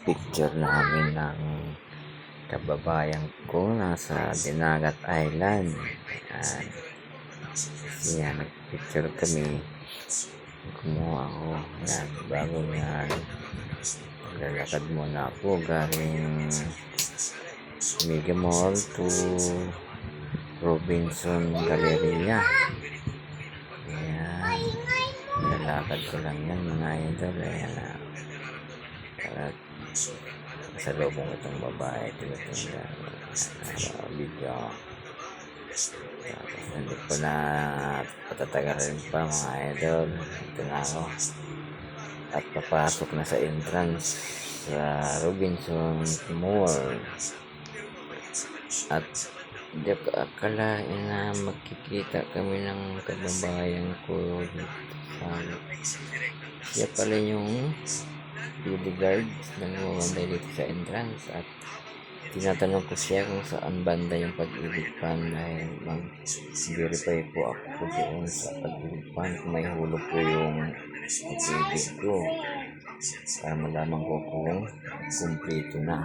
picture namin ng kababayan ko nasa Dinagat Island. Ayan. Yan, nagpicture kami. Kumuha ako. Yan, bago yan. Lalakad muna ako galing Mega Mall to Robinson Galleria. Ayan. Lalakad ko lang yan mga idol. Ayan. At sa loob ng itong babae tinitingnan video. Tapos hindi ko na patatagalin pa mga idol. Ito na ako at papasok na sa entrance sa Robinson Mall. At hindi ko akalain na magkikita kami ng kababayan ko dito sa siya pala yung bodyguard na nangungambay dito sa entrance. At tinatanong ko siya kung saan banda yung Pag-ibig Pan dahil mag-verify po ako doon sa Pag-ibig Pan kung may hulog po yung Pag-ibig ko para malaman ko kung kumpleto na.